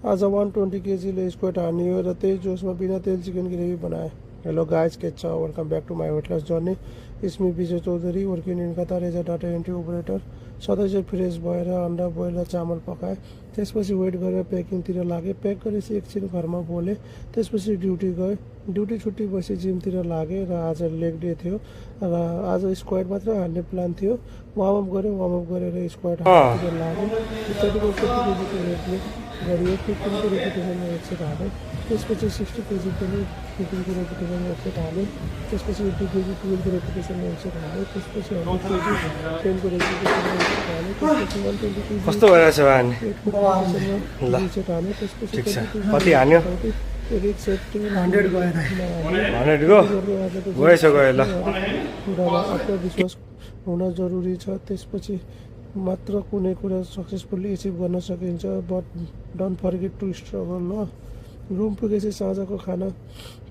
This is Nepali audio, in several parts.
आज 120 केजीले स्क्वाड हानियो र त्यही जोसमा बिना तेल चिकन ग्रेभी बनाए। हेलो गाइस, के छ? Welcome back to my weight loss journey. इसमें Vijay Chaudhary working in Qatar as a data entry operator. सधैँ चाहिँ फ्रेस भएर अन्डा बोइल र चामल पकाएँ। त्यसपछि वेट गरेर प्याकिङतिर लागेँ। प्याक गरेपछि एकछिन घरमा बोलेँ। त्यसपछि ड्युटी गएँ। ड्युटी छुट्टी भएपछि जिमतिर लागेँ र आज लेग डे थियो र आज स्क्वाड मात्र हान्ने प्लान थियो। वार्मअप गरेँ। वार्मअप गरेर स्क्वाड हान्नेतिर लागेँ। 30 केजीको वेटले गरियो। 15को रेपिटेसनमा एकसेट हालेँ। त्यसपछि 60 केजी पनि 15को रेपिटेसनमा एकसेट हालेँ। त्यसपछि 80 केजी 12को रेपिटेसनमा एकसेट हालेँ। त्यसपछि 100 केजी 10को रेपिटेसनमा एकसेट हालेँ। त्यसपछि 120 केजी कस्तो भइरहेछ भान? 8को एकसेट हालेँ। त्यसपछि कति हान्यो? एक सेट 100 गयो। 100 गएछ गयो ल। आत्मविश्वास हुन जरुरी छ। त्यसपछि मात्र कुनै कुरा सक्सेसफुल्ली एचिभ गर्न सकिन्छ। But don't forget to struggle. ल रुम पुगेपछि साँझको खाना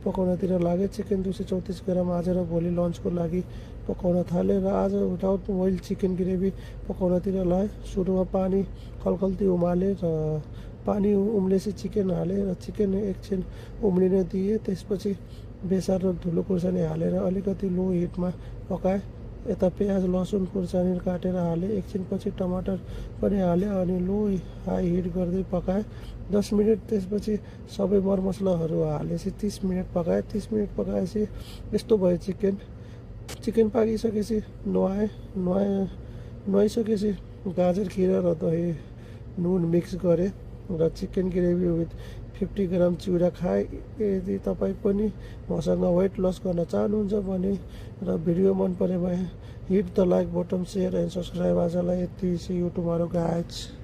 पकाउनतिर लागेँ। चिकन 234 ग्राम आज र भोलि लन्चको लागि पकाउन थालेँ र आज विदाउट बोइल चिकन ग्रेभी पकाउनतिर लगाएँ। सुरुमा पानी खलखल्ती उमालेँ र पानी उम्लेपछि चिकन हालेँ र चिकन एकछिन उम्लिन दिएँ। त्यसपछि बेसार र धुलो खुर्सानी हालेर अलिकति लो हिटमा पकाएँ। यता प्याज लसुन खुर्सानी काटेर हालेँ। एकछिनपछि टमाटर पनि हालेँ अनि लो हाई हिट गर्दै पकाएँ 10 मिनट। त्यसपछि सबै मरमसलाहरू हालेपछि 30 मिनट पकाएँ। 30 मिनट पकाएपछि यस्तो भयो चिकन। चिकन पाकिसकेपछि नुहाइसकेपछि गाजर खिरा र दही नुन मिक्स गरेँ र चिकन ग्रेभी विथ 50 ग्राम चिउरा खाएँ। यदि तपाईँ पनि मसँग वेट लस गर्न चाहनुहुन्छ भने र भिडियो मन परे भए hit the like button, share and subscribe. आजलाई यति। See you tomorrow guys.